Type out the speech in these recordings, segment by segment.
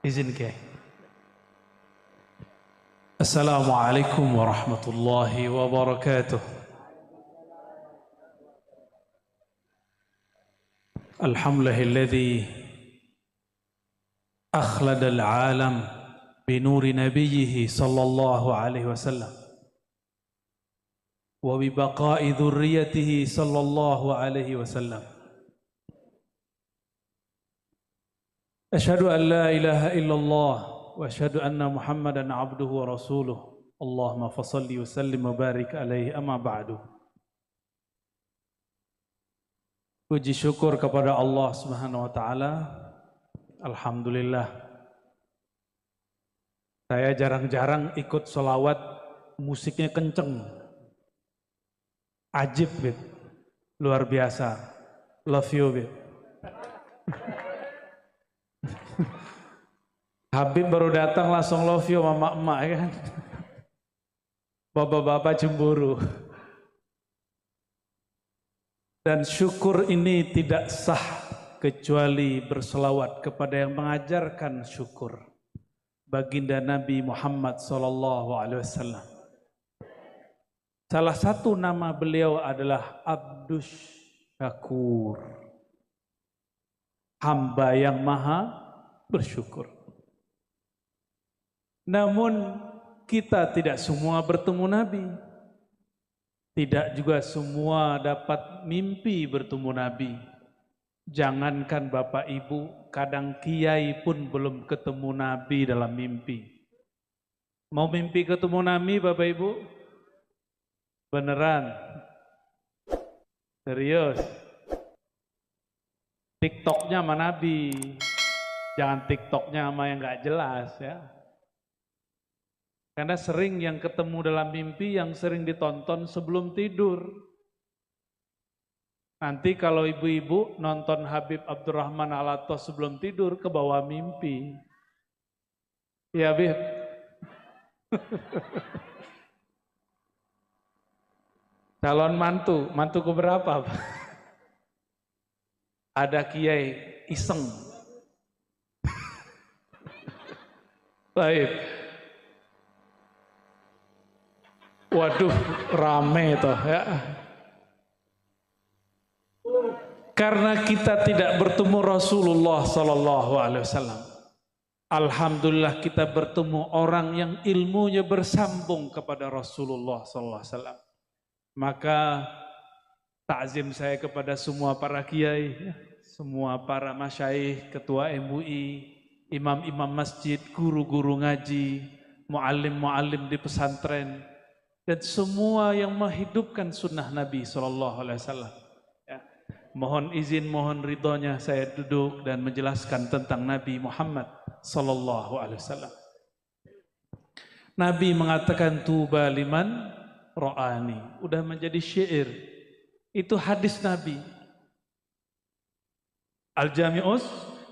Izin ke. Assalamualaikum warahmatullahi wabarakatuh. Alhamdulillahilladzi akhlada al-alam binuri nabiyhi sallallahu alaihi wasallam wa bi baqa'i dhurriyyatihi sallallahu alaihi wasallam. Asyhadu an la ilaha illallah wa asyhadu anna Muhammadan abduhu wa rasuluh. Allahumma fassalli wa sallim wa barik alaihi amma ba'du. Puji syukur kepada Allah Subhanahu wa taala. Alhamdulillah. Saya jarang-jarang ikut sholawat musiknya kenceng. Ajib, Bib. Luar biasa. Love you, Bib. Habib baru datang langsung love you sama emak-emak ya kan. Bapak-bapak cemburu. Dan syukur ini tidak sah kecuali berselawat kepada yang mengajarkan syukur. Baginda Nabi Muhammad SAW. Salah satu nama beliau adalah Abdus Syakur. Hamba yang maha bersyukur. Namun kita tidak semua bertemu Nabi. Tidak juga semua dapat mimpi bertemu Nabi. Jangankan Bapak Ibu, kadang kiai pun belum ketemu Nabi dalam mimpi. Mau mimpi ketemu Nabi Bapak Ibu? Beneran? Serius? TikToknya sama Nabi. Jangan TikToknya sama yang gak jelas ya. Karena sering yang ketemu dalam mimpi yang sering ditonton sebelum tidur. Nanti kalau ibu-ibu nonton Habib Abdurrahman Alatos sebelum tidur ke bawah mimpi. Ya Bib. Calon mantu keberapa? Ada kiai iseng. Baik. Waduh, rame toh ya. Karena kita tidak bertemu Rasulullah sallallahu alaihi wasallam. Alhamdulillah kita bertemu orang yang ilmunya bersambung kepada Rasulullah sallallahu alaihi wasallam. Maka takzim saya kepada semua para kiai, semua para masyayikh, ketua MUI, imam-imam masjid, guru-guru ngaji, muallim-muallim di pesantren, dan semua yang menghidupkan sunnah Nabi SAW. Ya. Mohon izin, mohon ridhonya saya duduk dan menjelaskan tentang Nabi Muhammad SAW. Nabi mengatakan tuba liman ro'ani. Udah menjadi syair. Itu hadis Nabi. Al-Jami'us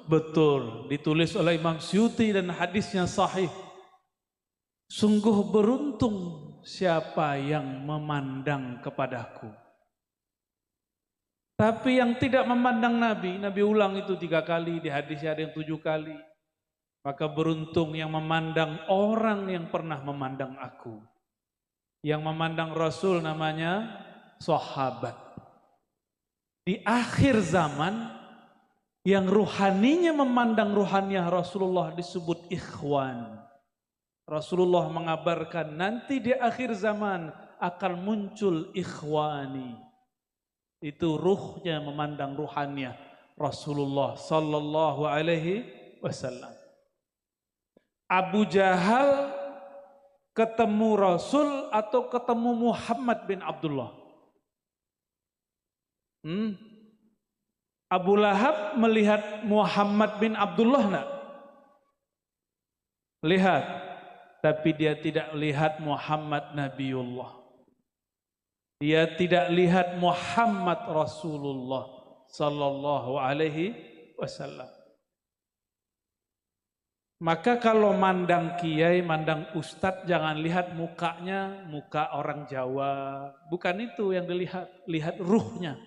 betul ditulis oleh Imam Suyuti dan hadisnya sahih. Sungguh beruntung siapa yang memandang kepadaku. Tapi yang tidak memandang Nabi, Nabi ulang itu 3 kali, di hadisnya ada yang 7 kali. Maka beruntung yang memandang orang yang pernah memandang aku. Yang memandang Rasul namanya sahabat. Di akhir zaman, yang ruhaninya memandang ruhaniah Rasulullah disebut ikhwan. Rasulullah mengabarkan nanti di akhir zaman akan muncul ikhwani. Itu ruhnya memandang ruhaniah Rasulullah sallallahu alaihi wasallam. Abu Jahal ketemu Rasul atau ketemu Muhammad bin Abdullah? Abu Lahab melihat Muhammad bin Abdullah enggak? Lihat. Tapi dia tidak lihat Muhammad Nabiullah. Dia tidak lihat Muhammad Rasulullah sallallahu alaihi wasallam. Maka kalau mandang kiai, mandang ustadz, jangan lihat mukanya, muka orang Jawa. Bukan itu yang dilihat, lihat ruhnya.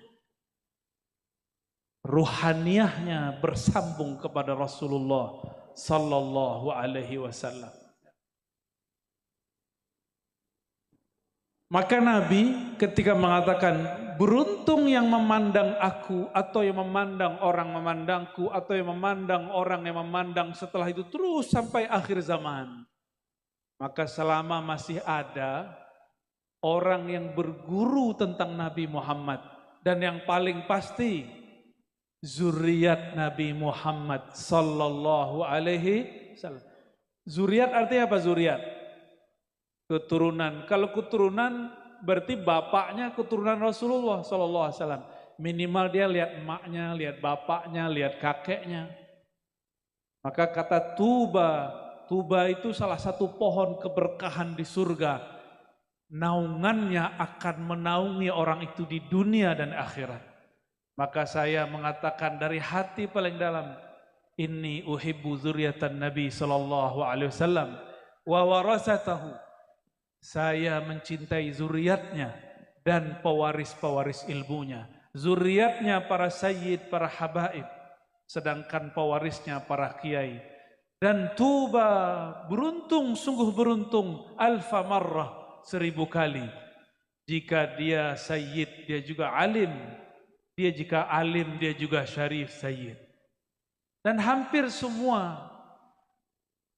Ruhaniyahnya bersambung kepada Rasulullah sallallahu alaihi wasallam. Maka Nabi ketika mengatakan beruntung yang memandang aku atau yang memandang orang memandangku atau yang memandang orang yang memandang setelah itu terus sampai akhir zaman. Maka selama masih ada orang yang berguru tentang Nabi Muhammad dan yang paling pasti zuriat Nabi Muhammad sallallahu alaihi wasallam. Zuriat artinya apa zuriat? Keturunan. Kalau keturunan berarti bapaknya keturunan Rasulullah sallallahu alaihi wasallam. Minimal dia lihat emaknya, lihat bapaknya, lihat kakeknya. Maka kata tuba, tuba itu salah satu pohon keberkahan di surga. Naungannya akan menaungi orang itu di dunia dan akhirat. Maka saya mengatakan dari hati paling dalam, inni uhibbu dzurriatan Nabi sallallahu alaihi wasallam wa warasatahu. Saya mencintai zuriatnya dan pewaris-pewaris ilmunya. Zuriatnya para sayyid, para habaib. Sedangkan pewarisnya para kiai. Dan tuba, beruntung, sungguh beruntung, alfa marrah, 1000 kali. Jika dia sayyid, dia juga alim. Dia jika alim, dia juga syarif sayyid. Dan hampir semua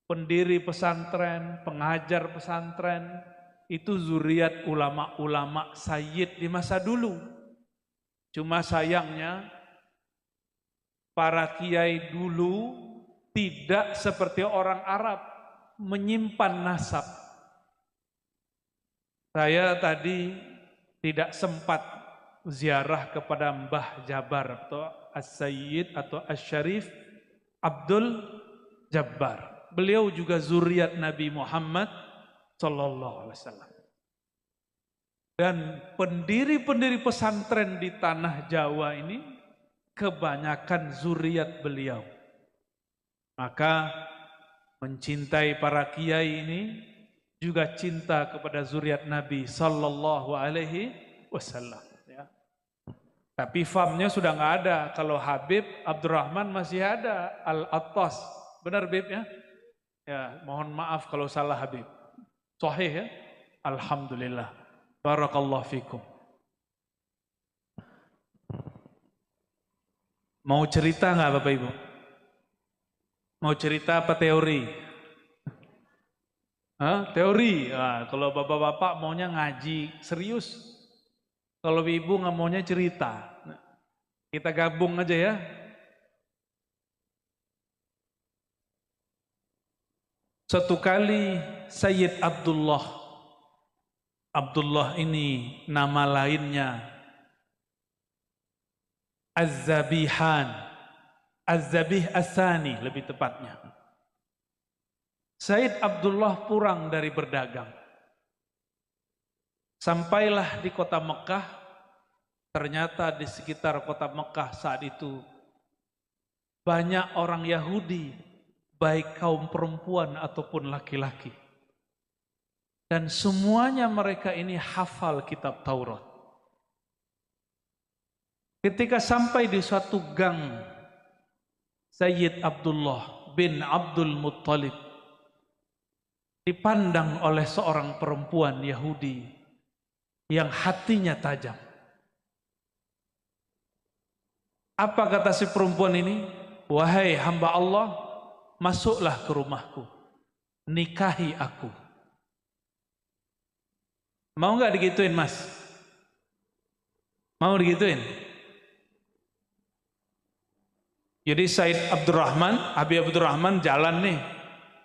pendiri pesantren, pengajar pesantren, itu zuriat ulama-ulama sayyid di masa dulu. Cuma sayangnya para kiai dulu tidak seperti orang Arab menyimpan nasab. Saya tadi tidak sempat ziarah kepada Mbah Jabar atau As-Sayyid atau As-Syarif Abdul Jabbar. Beliau juga zuriat Nabi Muhammad sallallahu alaihi wasallam. Dan pendiri-pendiri pesantren di tanah Jawa ini kebanyakan zuriat beliau. Maka mencintai para kiai ini juga cinta kepada zuriat Nabi sallallahu alaihi wasallam ya. Tapi famnya sudah nggak ada. Kalau Habib Abdurrahman masih ada, Al-Attas. Benar Bib ya? Ya, mohon maaf kalau salah Habib. Sahih ya? Alhamdulillah. Barakallahu fikum. Mau cerita nggak Bapak Ibu? Mau cerita apa teori? Hah? Teori. Nah, kalau bapak-bapak maunya ngaji serius. Kalau ibu nggak maunya cerita. Nah, kita gabung aja ya. Satu kali Sayyid Abdullah ini nama lainnya Az-Zabihan, Az-Zabih As-Sani lebih tepatnya. Sayyid Abdullah pulang dari berdagang. Sampailah di kota Mekah. Ternyata di sekitar kota Mekah saat itu banyak orang Yahudi, baik kaum perempuan ataupun laki-laki. Dan semuanya mereka ini hafal kitab Taurat. Ketika sampai di suatu gang, Sayyid Abdullah bin Abdul Muttalib dipandang oleh seorang perempuan Yahudi yang hatinya tajam. Apa kata si perempuan ini? Wahai hamba Allah, masuklah ke rumahku, nikahi aku. Mau nggak digituin mas? Mau digituin? Jadi Said Abdurrahman, Habib Abdurrahman jalan nih,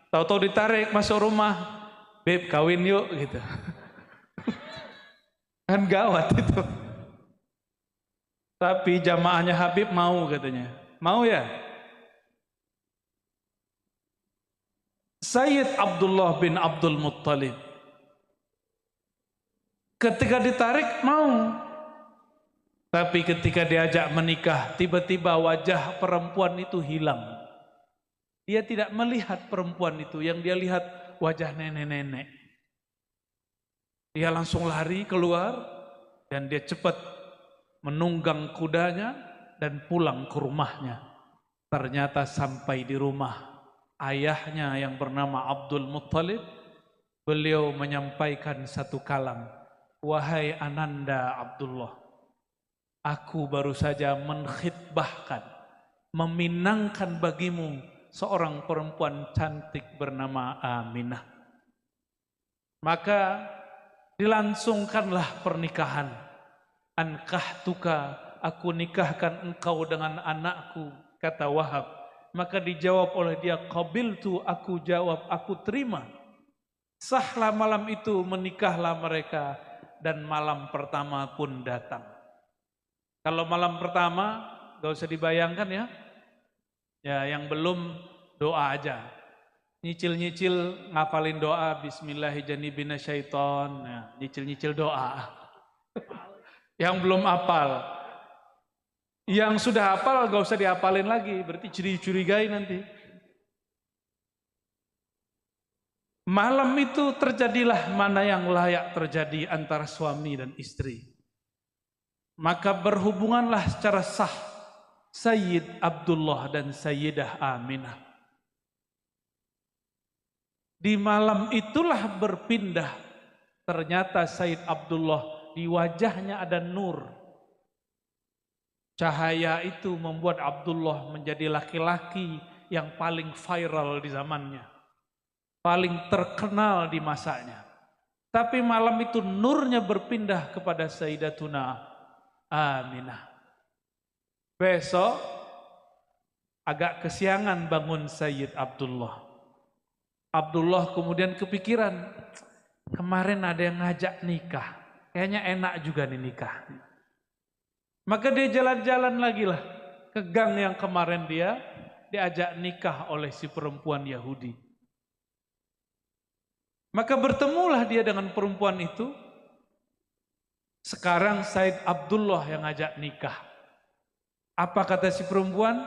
tahu-tahu ditarik masuk rumah, Beb kawin yuk gitu. Kan gawat itu. Tapi jamaahnya Habib mau katanya, mau ya? Sayyid Abdullah bin Abdul Muttalib ketika ditarik mau, tapi ketika diajak menikah tiba-tiba wajah perempuan itu hilang. Dia tidak melihat perempuan itu, yang dia lihat wajah nenek-nenek. Dia langsung lari keluar dan dia cepat menunggang kudanya dan pulang ke rumahnya. Ternyata sampai di rumah ayahnya yang bernama Abdul Muttalib, beliau menyampaikan satu kalam, wahai Ananda Abdullah, aku baru saja menkhitbahkan, meminangkan bagimu seorang perempuan cantik bernama Aminah. Maka dilangsungkanlah pernikahan. Ankahtuka, aku nikahkan engkau dengan anakku, kata Wahab. Maka dijawab oleh dia, qabiltu, aku jawab, aku terima. Sahlah malam itu, menikahlah mereka, dan malam pertama pun datang. Kalau malam pertama, gak usah dibayangkan ya. Ya, yang belum doa aja. Nyicil-nyicil ngapalin doa bismillahirrahmanirrahim syaiton. Nah, nyicil-nyicil doa. Yang belum hafal. Yang sudah hafal gak usah dihafalin lagi, berarti curigai nanti. Malam itu terjadilah mana yang layak terjadi antara suami dan istri. Maka berhubunganlah secara sah Sayyid Abdullah dan Sayyidah Aminah. Di malam itulah berpindah. Ternyata Sayyid Abdullah di wajahnya ada nur. Cahaya itu membuat Abdullah menjadi laki-laki yang paling viral di zamannya. Paling terkenal di masanya. Tapi malam itu nurnya berpindah kepada Sayyidatuna Aminah. Besok agak kesiangan bangun Sayyid Abdullah. Abdullah kemudian kepikiran, kemarin ada yang ngajak nikah, kayaknya enak juga nih nikah. Maka dia jalan-jalan lagi lah ke gang yang kemarin dia diajak nikah oleh si perempuan Yahudi. Maka bertemulah dia dengan perempuan itu. Sekarang Said Abdullah yang ngajak nikah. Apa kata si perempuan?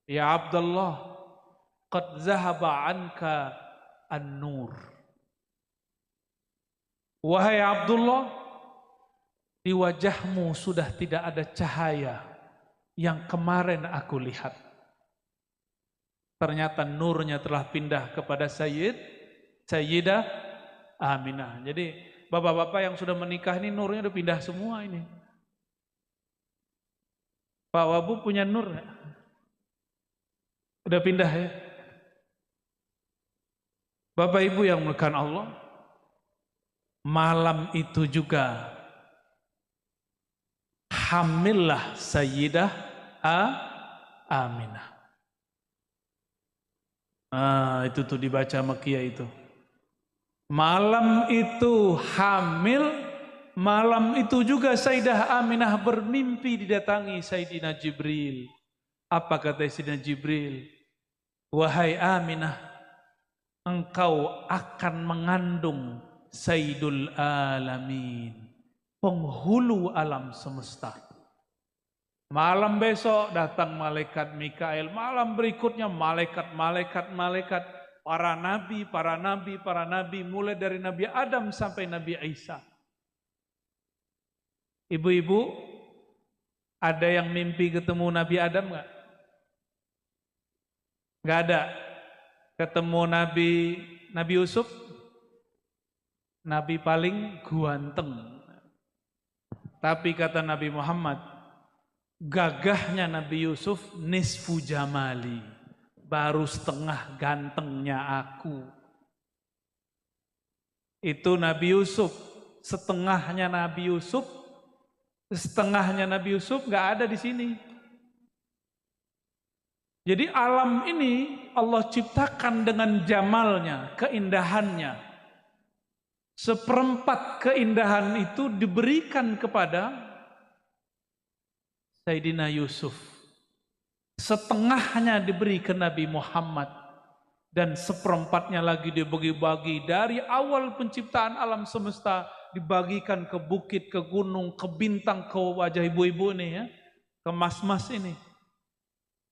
Ya Abdullah, qad zahaba anka an-nur. Wahai Abdullah, di wajahmu sudah tidak ada cahaya yang kemarin aku lihat. Ternyata nurnya telah pindah kepada Sayyidah Aminah. Jadi bapak-bapak yang sudah menikah ini nurnya udah pindah semua ini. Pak Wabu punya nur gak? Udah pindah ya? Bapak Ibu yang melakukan Allah, malam itu juga hamillah Sayyidah Aminah. Itu tuh dibaca Makkiyah itu. Malam itu hamil, malam itu juga Sayyidah Aminah bermimpi didatangi Sayyidina Jibril. Apa kata Sayyidina Jibril? Wahai Aminah, engkau akan mengandung Sayyidul Alamin, penghulu alam semesta. Malam besok datang malaikat Mikael, malam berikutnya malaikat, para nabi, mulai dari Nabi Adam sampai Nabi Isa. Ibu-ibu, ada yang mimpi ketemu Nabi Adam enggak? Enggak ada. Ketemu Nabi Yusuf, Nabi paling ganteng. Tapi kata Nabi Muhammad, gagahnya Nabi Yusuf nisfu jamali, baru setengah gantengnya aku. Itu Nabi Yusuf, setengahnya Nabi Yusuf nggak ada di sini. Jadi alam ini Allah ciptakan dengan jamalnya, keindahannya. Seperempat keindahan itu diberikan kepada Sayyidina Yusuf. Setengahnya diberi ke Nabi Muhammad. Dan seperempatnya lagi dibagi-bagi. Dari awal penciptaan alam semesta dibagikan ke bukit, ke gunung, ke bintang, ke wajah ibu-ibu ini ya. Ke mas-mas ini.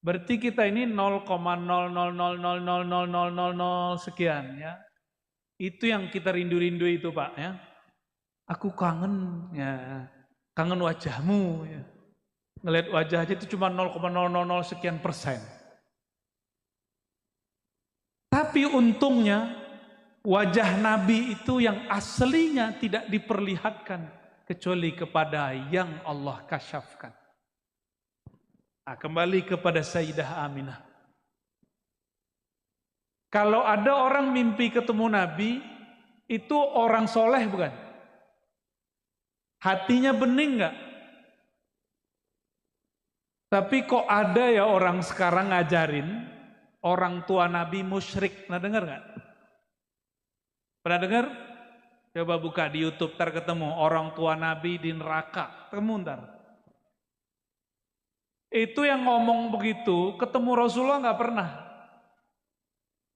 Berarti kita ini 0,000000000 sekian ya. Itu yang kita rindu-rindu itu Pak ya. Aku kangen ya. Kangen wajahmu ya. Ngelihat wajah aja itu cuma 0,000 sekian persen. Tapi untungnya wajah Nabi itu yang aslinya tidak diperlihatkan kecuali kepada yang Allah kasyafkan. Nah, kembali kepada Sayyidah Aminah. Kalau ada orang mimpi ketemu Nabi, itu orang soleh bukan? Hatinya bening nggak? Tapi kok ada ya orang sekarang ngajarin orang tua Nabi musyrik. Pernah dengar nggak? Pernah dengar? Coba buka di YouTube, ntar ketemu orang tua Nabi di neraka. Ketemu ntar. Itu yang ngomong begitu, ketemu Rasulullah nggak pernah.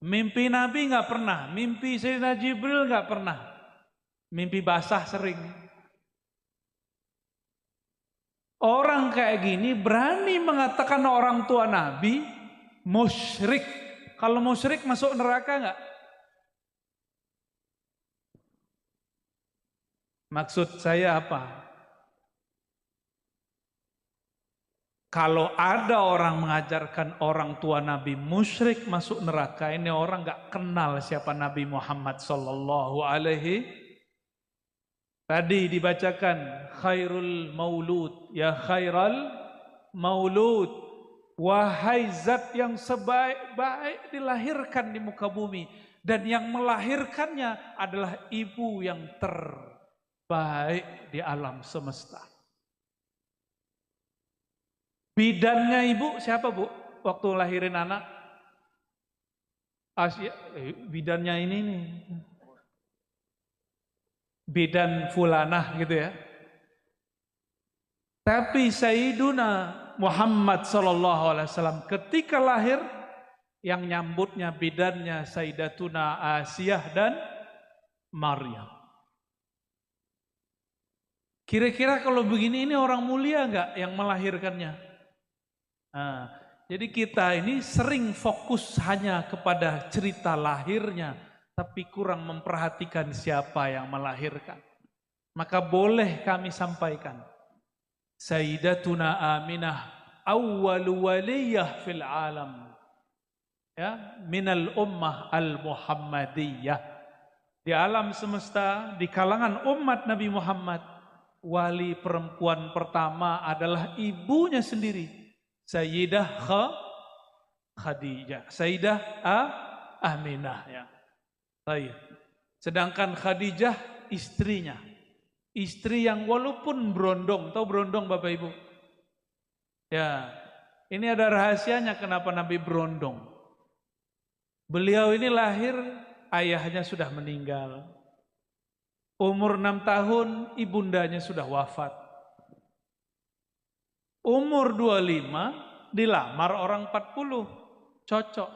Mimpi Nabi nggak pernah. Mimpi Sayyidina Jibril nggak pernah. Mimpi basah sering. Orang kayak gini berani mengatakan orang tua Nabi musyrik. Kalau musyrik masuk neraka nggak? Maksud saya apa? Kalau ada orang mengajarkan orang tua Nabi musyrik masuk neraka, ini orang nggak kenal siapa Nabi Muhammad sallallahu alaihi. Tadi dibacakan khairul maulud, ya khairal maulud, wahai zat yang sebaik-baik dilahirkan di muka bumi, dan yang melahirkannya adalah ibu yang terbaik di alam semesta. Bidannya ibu siapa bu? Waktu lahirin anak? Bidannya ini nih. Bidan fulanah gitu ya. Tapi Sayyiduna Muhammad sallallahu alaihi wasallam ketika lahir yang nyambutnya bidannya Sayyidatuna Asiyah dan Maryam. Kira-kira kalau begini ini orang mulia enggak yang melahirkannya? Nah, jadi kita ini sering fokus hanya kepada cerita lahirnya, tapi kurang memperhatikan siapa yang melahirkan. Maka boleh kami sampaikan, Sayyidatuna Aminah awwalu waliyah fil alam, ya, minal ummah al-Muhammadiyah. Di alam semesta, di kalangan umat Nabi Muhammad, wali perempuan pertama adalah ibunya sendiri, Sayyidah Khadijah, Sayyidah Aminah ya. Baik. Sedangkan Khadijah istrinya, istri yang walaupun berondong, tahu berondong Bapak Ibu? Ya, ini ada rahasianya kenapa Nabi berondong. Beliau ini lahir, ayahnya sudah meninggal. Umur 6 tahun, ibundanya sudah wafat. Umur 25 dilamar orang 40, cocok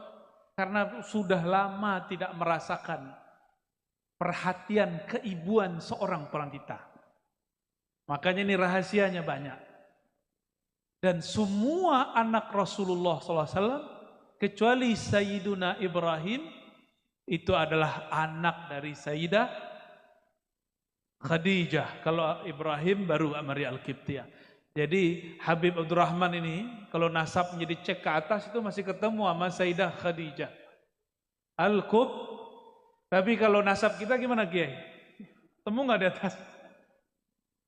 karena sudah lama tidak merasakan perhatian keibuan seorang wanita. Makanya ini rahasianya banyak. Dan semua anak Rasulullah SAW kecuali Sayyiduna Ibrahim itu adalah anak dari Sayyidah Khadijah. Kalau Ibrahim baru Maria Al-Qibtiyah. Jadi Habib Abdurrahman ini kalau nasab menjadi cek ke atas itu masih ketemu sama Sayyidah Khadijah Al-Qub. Tapi kalau nasab kita gimana Kiai? Temu nggak di atas?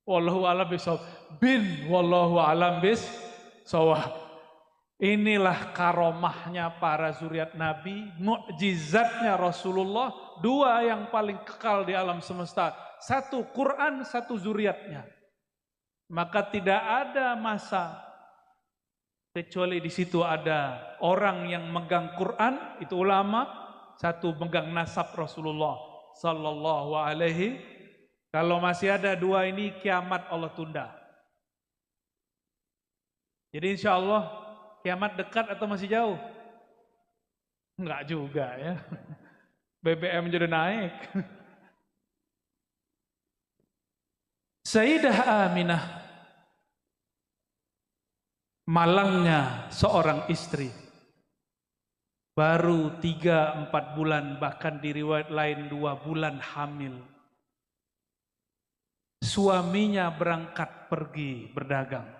Wallahu a'lam bishawab. Wallahu a'lam bishawab. Inilah karomahnya para zuriat Nabi, mukjizatnya Rasulullah, dua yang paling kekal di alam semesta. Satu Quran, satu zuriatnya. Maka tidak ada masa kecuali di situ ada orang yang megang Quran, itu ulama, satu megang nasab Rasulullah sallallahu alaihi. Kalau masih ada dua ini kiamat Allah tunda. Jadi insya Allah kiamat dekat atau masih jauh? Enggak juga ya. BBM jadi naik. Sayyidah Aminah, malangnya seorang istri, baru 3-4 bulan, bahkan di riwayat lain 2 bulan hamil. Suaminya berangkat pergi berdagang,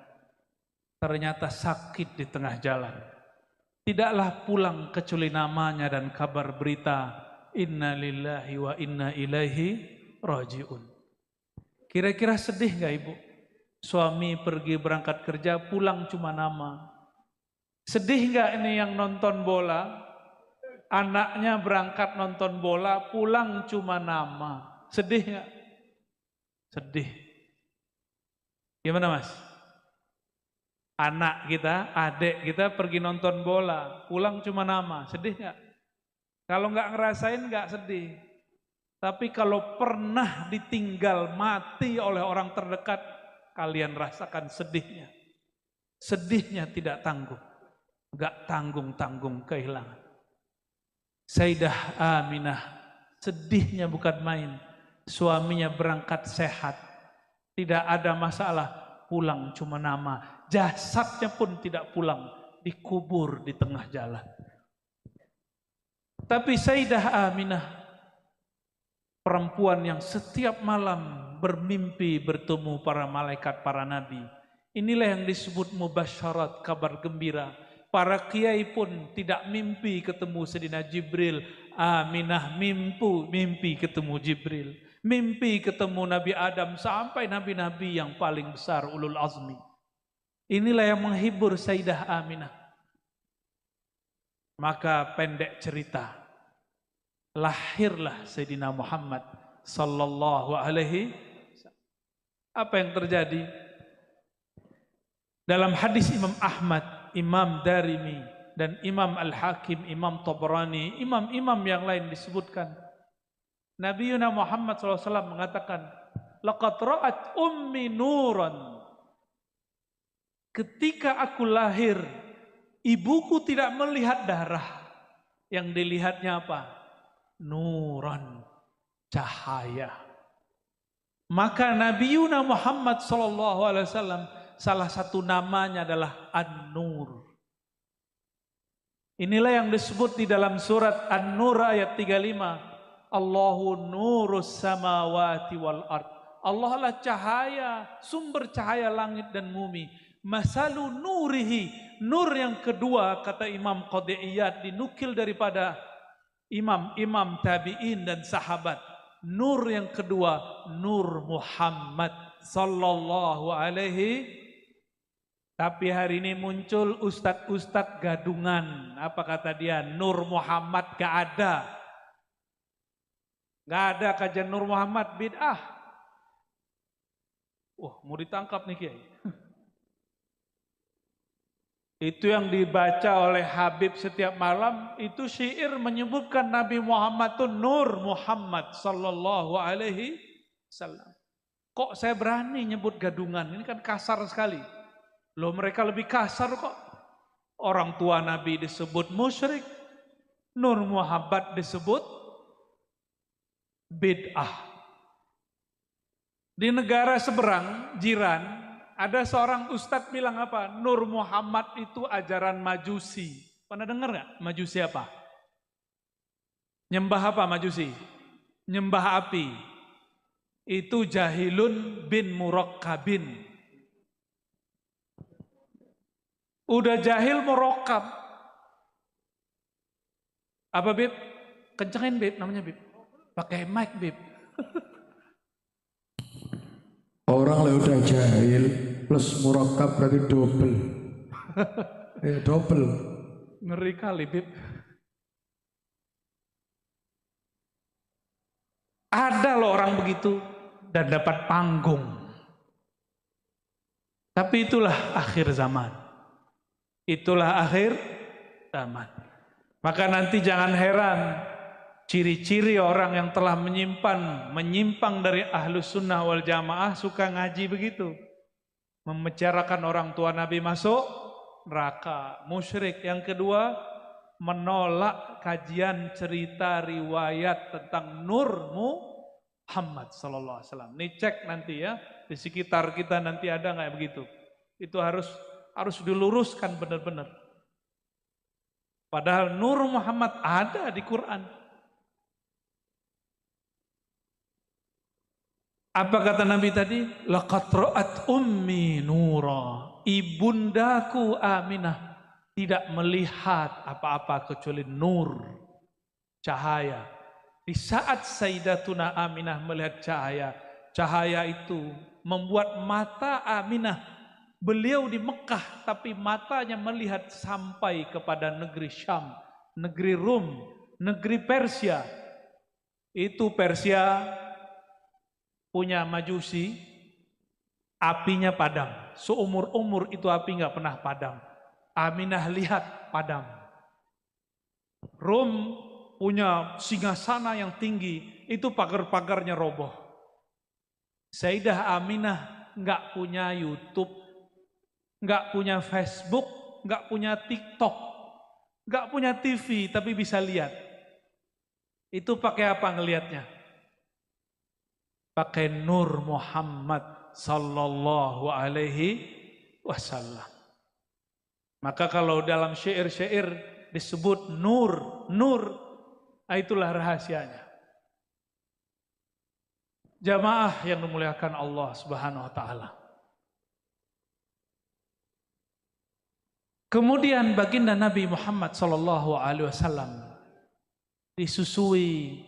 ternyata sakit di tengah jalan. tidaklah pulang kecuali namanya dan kabar berita inna lillahi wa inna ilaihi raji'un. Kira-kira sedih gak ibu? Suami pergi berangkat kerja, pulang cuma nama. Sedih gak ini yang nonton bola? Anaknya berangkat nonton bola, pulang cuma nama. Sedih gak? Sedih. Gimana mas? Anak kita, adik kita pergi nonton bola, pulang cuma nama, sedih nggak? Kalau nggak ngerasain nggak sedih. Tapi kalau pernah ditinggal mati oleh orang terdekat, kalian rasakan sedihnya. Sedihnya tidak tanggung, nggak tanggung-tanggung kehilangan. Sayyidah Aminah, sedihnya bukan main. Suaminya berangkat sehat, tidak ada masalah, pulang cuma nama. Jasadnya pun tidak pulang, dikubur di tengah jalan. Tapi Sayyidah Aminah, perempuan yang setiap malam bermimpi bertemu para malaikat, para nabi. Inilah yang disebut mubasyarat, kabar gembira. Para kiai pun tidak mimpi ketemu Sayyidina Jibril. Aminah mimpi ketemu Jibril. Mimpi ketemu Nabi Adam sampai nabi-nabi yang paling besar, ulul azmi. Inilah yang menghibur Sayyidah Aminah. Maka pendek cerita, lahirlah Sayyidina Muhammad sallallahu alaihi wasallam. Apa yang terjadi? Dalam hadis Imam Ahmad, Imam Darimi, dan Imam Al-Hakim, Imam Tabrani, imam-imam yang lain disebutkan, Nabi Muhammad SAW mengatakan, laqad ra'at ummi nuran. Ketika aku lahir, ibuku tidak melihat darah. Yang dilihatnya apa? Nuran, cahaya. Maka Nabi Muhammad SAW, salah satu namanya adalah An-Nur. Inilah yang disebut di dalam surat An-Nur ayat 35. Allahu nurus samawati wal ard. Allah adalah cahaya, sumber cahaya langit dan bumi. Masalu nurihi, nur yang kedua kata Imam Qadiyat dinukil daripada imam-imam tabi'in dan sahabat. Nur yang kedua, Nur Muhammad sallallahu alaihi. Tapi hari ini muncul ustadz-ustadz gadungan. Apa kata dia? Nur Muhammad gak ada. Gak ada kajian Nur Muhammad, bid'ah. Wah, mau ditangkap nih Kiai. Itu yang dibaca oleh Habib setiap malam, itu syair menyebutkan Nabi Muhammad itu Nur Muhammad sallallahu alaihi wasallam. Kok saya berani nyebut gadungan? Ini kan kasar sekali. Loh, mereka lebih kasar kok. Orang tua Nabi disebut musyrik, Nur Muhammad disebut bid'ah. Di negara seberang, jiran, ada seorang ustadz bilang apa? Nur Muhammad itu ajaran Majusi. Pernah dengar nggak? Majusi apa? Nyembah apa Majusi? Nyembah api. Itu Jahilun bin Murakkabin. Udah jahil murakkab. Apa Bib? Kencengin Bib, namanya Bib. Pakai mic Bib. Orang lah udah jahil plus murakkab berarti double. Double. Ngeri kali Bib. Ada loh orang begitu dan dapat panggung. Tapi itulah akhir zaman. Itulah akhir zaman. Maka nanti jangan heran ciri-ciri orang yang telah menyimpang dari Ahlus Sunnah wal Jamaah suka ngaji begitu. Membicarakan orang tua Nabi masuk neraka, musyrik. Yang kedua, menolak kajian cerita riwayat tentang Nur Muhammad sallallahu alaihi wasallam. Nih cek nanti ya, di sekitar kita nanti ada nggak begitu. Itu harus diluruskan benar-benar. Padahal Nur Muhammad ada di Quran. Apa kata Nabi tadi? Laqad ra'at ummi nura. Ibundaku Aminah tidak melihat apa-apa kecuali nur, cahaya. Di saat Sayyidatuna Aminah melihat cahaya, cahaya itu membuat mata Aminah, beliau di Mekah tapi matanya melihat sampai kepada negeri Syam, negeri Rum, negeri Persia. Itu Persia punya majusi, apinya padam. Seumur-umur itu api nggak pernah padam. Aminah lihat padam. Rom punya singgasana yang tinggi, itu pagar-pagarnya roboh. Sayyidah Aminah nggak punya YouTube, nggak punya Facebook, nggak punya TikTok, nggak punya TV, tapi bisa lihat. Itu pakai apa ngelihatnya? Pakai nur Muhammad sallallahu alaihi wasallam. Maka kalau dalam syair-syair disebut nur, itulah rahasianya. Jamaah yang dimuliakan Allah Subhanahu wa taala. Kemudian baginda Nabi Muhammad sallallahu alaihi wasallam disusui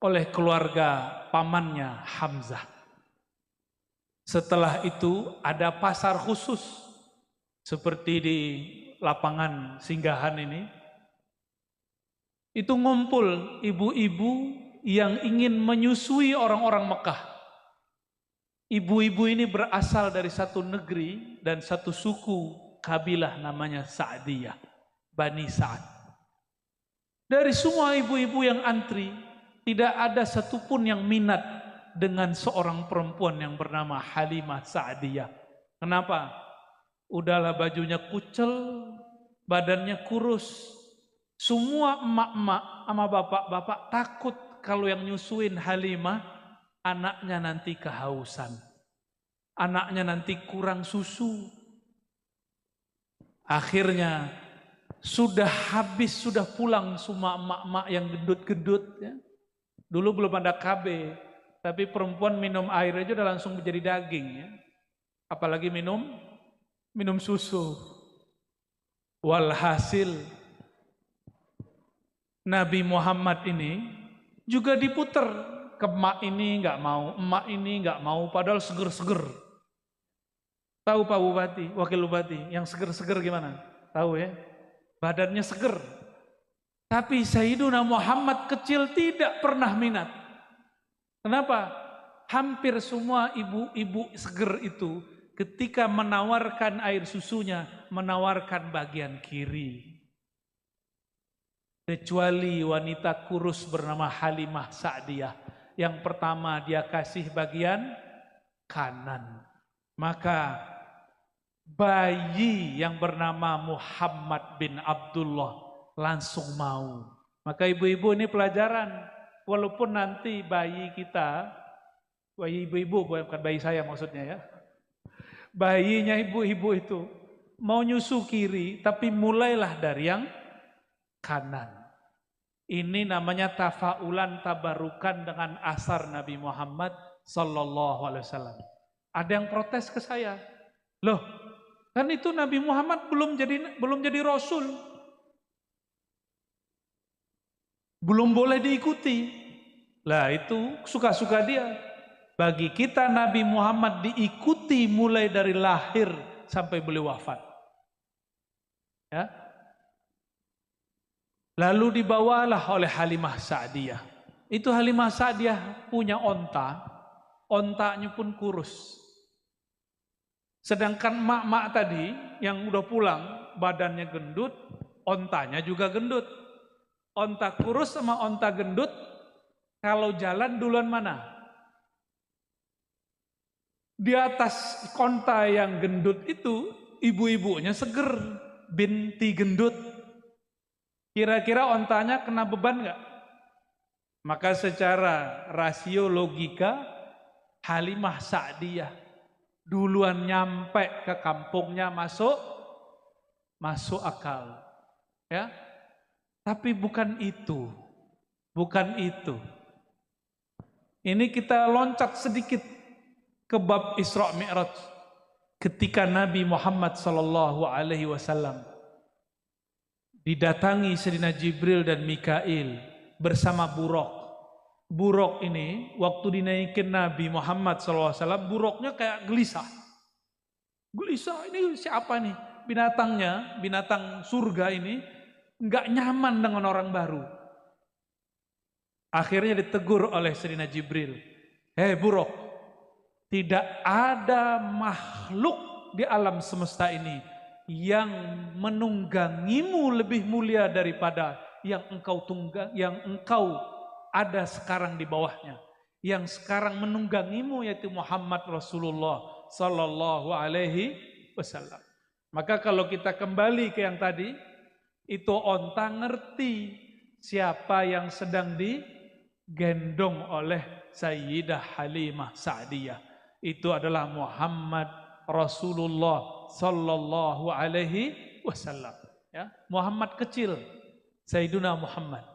oleh keluarga pamannya Hamzah. Setelah itu ada pasar khusus seperti di lapangan singgahan ini. Itu ngumpul ibu-ibu yang ingin menyusui orang-orang Mekah. Ibu-ibu ini berasal dari satu negeri dan satu suku kabilah namanya Sa'diyah, Bani Sa'ad. Dari semua ibu-ibu yang antri, tidak ada satupun yang minat dengan seorang perempuan yang bernama Halimah Sa'diyah. Kenapa? Udahlah bajunya kucel, badannya kurus. Semua emak-emak sama bapak-bapak takut kalau yang nyusuin Halimah, anaknya nanti kehausan. Anaknya nanti kurang susu. Akhirnya sudah habis, sudah pulang semua emak-emak yang gendut-gendut. Ya. Dulu belum ada KB, tapi perempuan minum air aja udah langsung menjadi daging. Ya. Apalagi minum susu. Walhasil Nabi Muhammad ini juga diputer ke emak ini nggak mau, emak ini nggak mau, padahal seger-seger. Tahu Pak Bupati, Wakil Bupati, yang seger-seger gimana? Tahu ya? Badannya seger. Tapi Sayyiduna Muhammad kecil tidak pernah minat. Kenapa? Hampir semua ibu-ibu seger itu ketika menawarkan air susunya, menawarkan bagian kiri. Kecuali wanita kurus bernama Halimah Sa'diyah. Yang pertama dia kasih bagian kanan. Maka bayi yang bernama Muhammad bin Abdullah langsung mau. Maka ibu-ibu ini pelajaran. Walaupun nanti bayi kita, bayi ibu-ibu bukan bayi saya maksudnya ya. Bayinya ibu-ibu itu mau nyusu kiri, tapi mulailah dari yang kanan. Ini namanya tafaulan, tabarukan dengan asar Nabi Muhammad sallallahu alaihi wasallam. Ada yang protes ke saya, loh, kan itu Nabi Muhammad belum jadi rasul, belum boleh diikuti. Lah itu suka-suka dia. Bagi kita Nabi Muhammad diikuti mulai dari lahir sampai beliau wafat. Ya. Lalu dibawalah oleh Halimah Sa'diyah. Itu Halimah Sa'diyah punya onta, ontanya pun kurus. Sedangkan mak-mak tadi yang udah pulang, badannya gendut, ontanya juga gendut. Onta kurus sama onta gendut, kalau jalan duluan mana? Di atas onta yang gendut itu, ibu-ibunya seger, binti gendut. Kira-kira ontanya kena beban nggak? Maka secara rasio logika, Halimah Sa'diyah duluan nyampe ke kampungnya masuk akal. Ya. Tapi bukan itu. Bukan itu. Ini kita loncat sedikit ke bab Isra Mi'raj. Ketika Nabi Muhammad sallallahu alaihi wasallam didatangi Sayyidina Jibril dan Mikail bersama buruk. Buruk ini waktu dinaikin Nabi Muhammad SAW, buruknya kayak gelisah. Gelisah, ini siapa nih? Binatangnya, binatang surga ini nggak nyaman dengan orang baru. Akhirnya ditegur oleh Sayyidina Jibril. Hei buruk, tidak ada makhluk di alam semesta ini yang menunggangimu lebih mulia daripada yang engkau ada sekarang di bawahnya. Yang sekarang menunggangimu yaitu Muhammad Rasulullah sallallahu alaihi wasallam. Maka kalau kita kembali ke yang tadi, itu onta ngerti siapa yang sedang digendong oleh Sayyidah Halimah Sa'diyah. Itu adalah Muhammad Rasulullah sallallahu alaihi wasallam. Ya, Muhammad kecil, Sayyiduna Muhammad.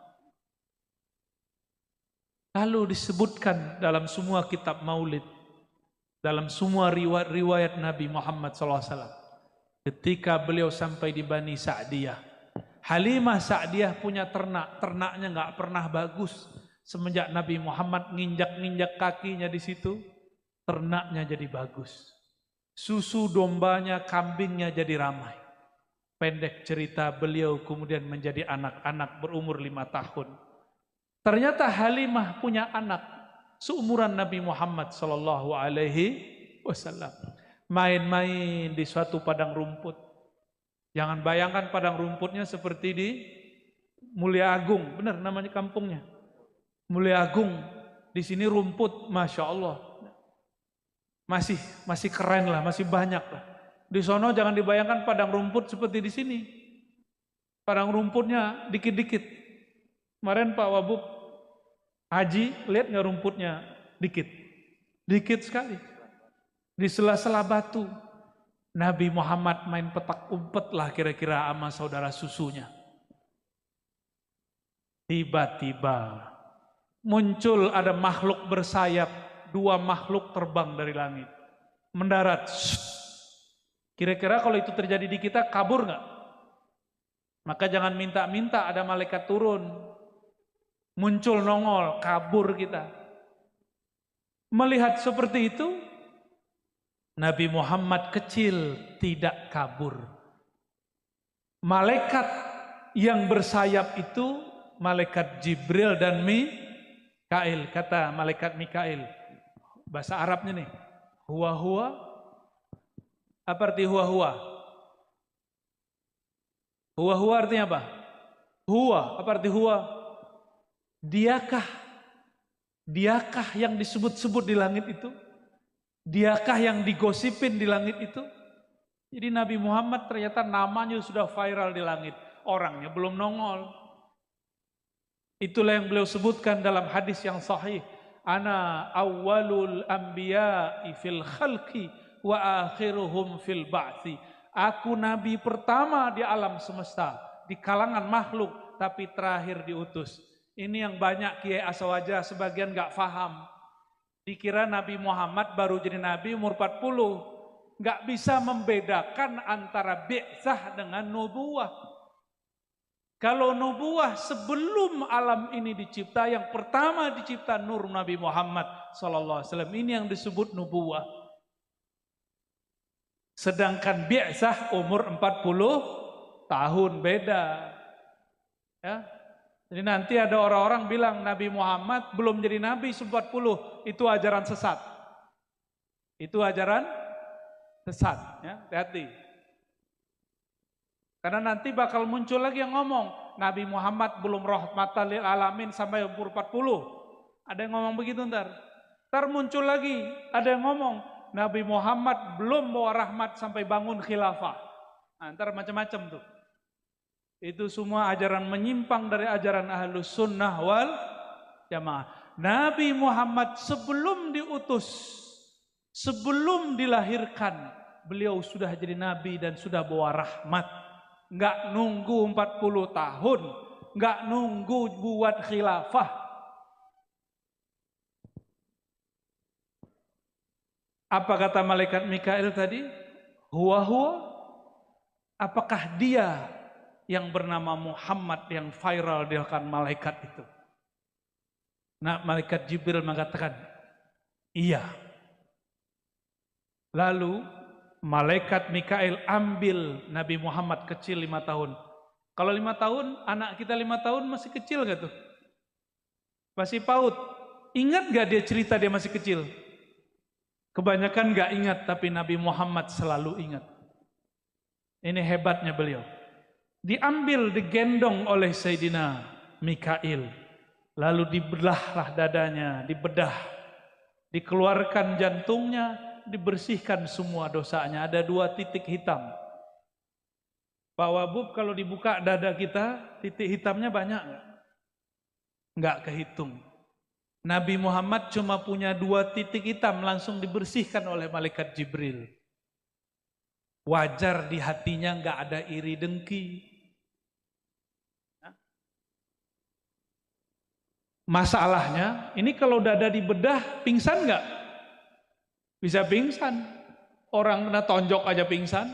Lalu disebutkan dalam semua kitab maulid, dalam semua riwayat Nabi Muhammad SAW, ketika beliau sampai di Bani Sa'diyah, Halimah Sa'diyah punya ternak, ternaknya nggak pernah bagus. Semenjak Nabi Muhammad nginjak-nginjak kakinya di situ, ternaknya jadi bagus. Susu dombanya, kambingnya jadi ramai. Pendek cerita, beliau kemudian menjadi anak-anak berumur 5 tahun. Ternyata Halimah punya anak seumuran Nabi Muhammad sallallahu alaihi wasallam. Main-main di suatu padang rumput. Jangan bayangkan padang rumputnya seperti di Mulia Agung, benar namanya kampungnya. Mulia Agung, di sini rumput, masya Allah, masih keren lah, masih banyak lah. Di sono jangan dibayangkan padang rumput seperti di sini. Padang rumputnya dikit-dikit. Kemarin Pak Wabub Haji, lihat nggak rumputnya dikit, dikit sekali. Di sela-sela batu, Nabi Muhammad main petak umpet lah kira-kira sama saudara susunya. Tiba-tiba muncul ada makhluk bersayap, 2 makhluk terbang dari langit, mendarat. Kira-kira kalau itu terjadi di kita, kabur nggak? Maka jangan minta-minta ada malaikat turun. Muncul nongol, kabur kita. Melihat seperti itu, Nabi Muhammad kecil tidak kabur. Malaikat yang bersayap itu malaikat Jibril dan Mikail. Kata malaikat Mikail, bahasa Arabnya nih, huwa. Apa arti huwa? Huwa artinya apa? Huwa, apa arti huwa? Diakah yang disebut-sebut di langit itu? Diakah yang digosipin di langit itu? Jadi Nabi Muhammad ternyata namanya sudah viral di langit, orangnya belum nongol. Itulah yang beliau sebutkan dalam hadis yang sahih, ana awwalul anbiya'i fil khalqi wa akhiruhum fil ba'thi. Aku nabi pertama di alam semesta, di kalangan makhluk, tapi terakhir diutus. Ini yang banyak kiai aswaja sebagian gak faham. Dikira Nabi Muhammad baru jadi nabi umur 40. Gak bisa membedakan antara bi'tsah dengan nubuwah. Kalau nubuwah sebelum alam ini dicipta, yang pertama dicipta nur Nabi Muhammad SAW. Ini yang disebut nubuwah. Sedangkan bi'tsah umur 40 tahun, beda. Ya. Jadi nanti ada orang-orang bilang Nabi Muhammad belum jadi nabi 40, itu ajaran sesat. Itu ajaran sesat, ya, hati-hati. Karena nanti bakal muncul lagi yang ngomong Nabi Muhammad belum rahmatan lil alamin sampai umur 40. Ada yang ngomong begitu ntar. Ntar muncul lagi ada yang ngomong Nabi Muhammad belum bawa rahmat sampai bangun khilafah. Nah, ntar macam-macam tuh. Itu semua ajaran menyimpang dari ajaran Ahlus Sunnah wal Jamaah. Nabi Muhammad sebelum diutus, sebelum dilahirkan, beliau sudah jadi nabi dan sudah bawa rahmat. Enggak nunggu 40 tahun, enggak nunggu buat khilafah. Apa kata malaikat Mikail tadi? Huwa. Apakah dia yang bernama Muhammad yang viral di hadapan malaikat itu. Nah, malaikat Jibril mengatakan, iya. Lalu malaikat Mikail ambil Nabi Muhammad kecil 5 tahun. Kalau 5 tahun, anak kita 5 tahun masih kecil gak tuh? Masih PAUD. Ingat gak dia cerita dia masih kecil? Kebanyakan gak ingat, tapi Nabi Muhammad selalu ingat. Ini hebatnya beliau. Diambil, digendong oleh Sayyidina Mikail. Lalu dibelahlah dadanya, dibedah. Dikeluarkan jantungnya, dibersihkan semua dosanya. Ada 2 titik hitam. Pak Wabub, kalau dibuka dada kita, titik hitamnya banyak nggak? Nggak kehitung. Nabi Muhammad cuma punya 2 titik hitam, langsung dibersihkan oleh malaikat Jibril. Wajar di hatinya nggak ada iri dengki. Masalahnya, ini kalau dada dibedah, pingsan nggak? Bisa pingsan. Orang kena tonjok aja pingsan.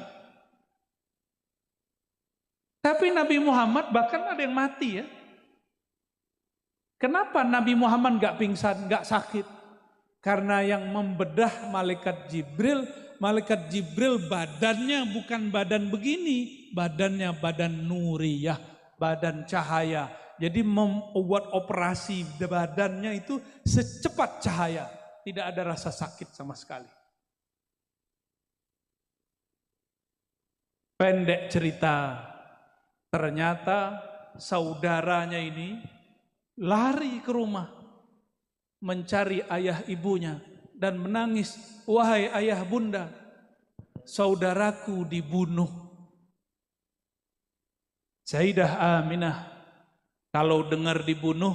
Tapi Nabi Muhammad bahkan ada yang mati ya. Kenapa Nabi Muhammad nggak pingsan, nggak sakit? Karena yang membedah malaikat Jibril badannya bukan badan begini, badannya badan nuriyah, badan cahaya. Jadi membuat operasi badannya itu secepat cahaya, tidak ada rasa sakit sama sekali. Pendek cerita, ternyata saudaranya ini lari ke rumah mencari ayah ibunya dan menangis, wahai ayah bunda, saudaraku dibunuh. Sayyidah Aminah kalau dengar dibunuh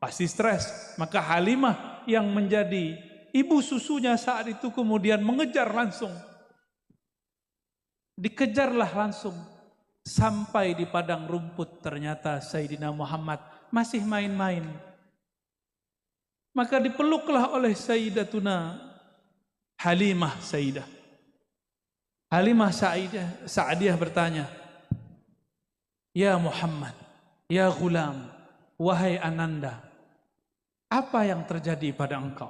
pasti stres, maka Halimah yang menjadi ibu susunya saat itu kemudian mengejar langsung. Dikejarlah langsung sampai di padang rumput, ternyata Sayyidina Muhammad masih main-main. Maka dipeluklah oleh Sayyidatuna Halimah Sayyidah. Halimah Sa'diyah bertanya, ya Muhammad, ya Ghulam, wahai Ananda, apa yang terjadi pada engkau?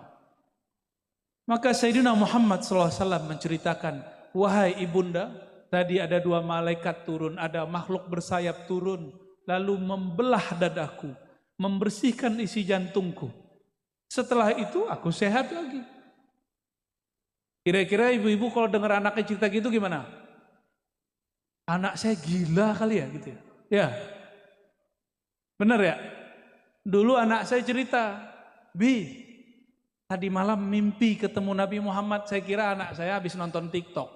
Maka Sayyidina Muhammad SAW menceritakan, wahai ibunda, tadi ada 2 malaikat turun, ada makhluk bersayap turun, lalu membelah dadaku, membersihkan isi jantungku. Setelah itu aku sehat lagi. Kira-kira ibu-ibu kalau dengar anaknya cerita gitu gimana? Anak saya gila kali ya gitu ya. Ya. Benar ya? Dulu anak saya cerita, Bi, tadi malam mimpi ketemu Nabi Muhammad, saya kira anak saya habis nonton TikTok.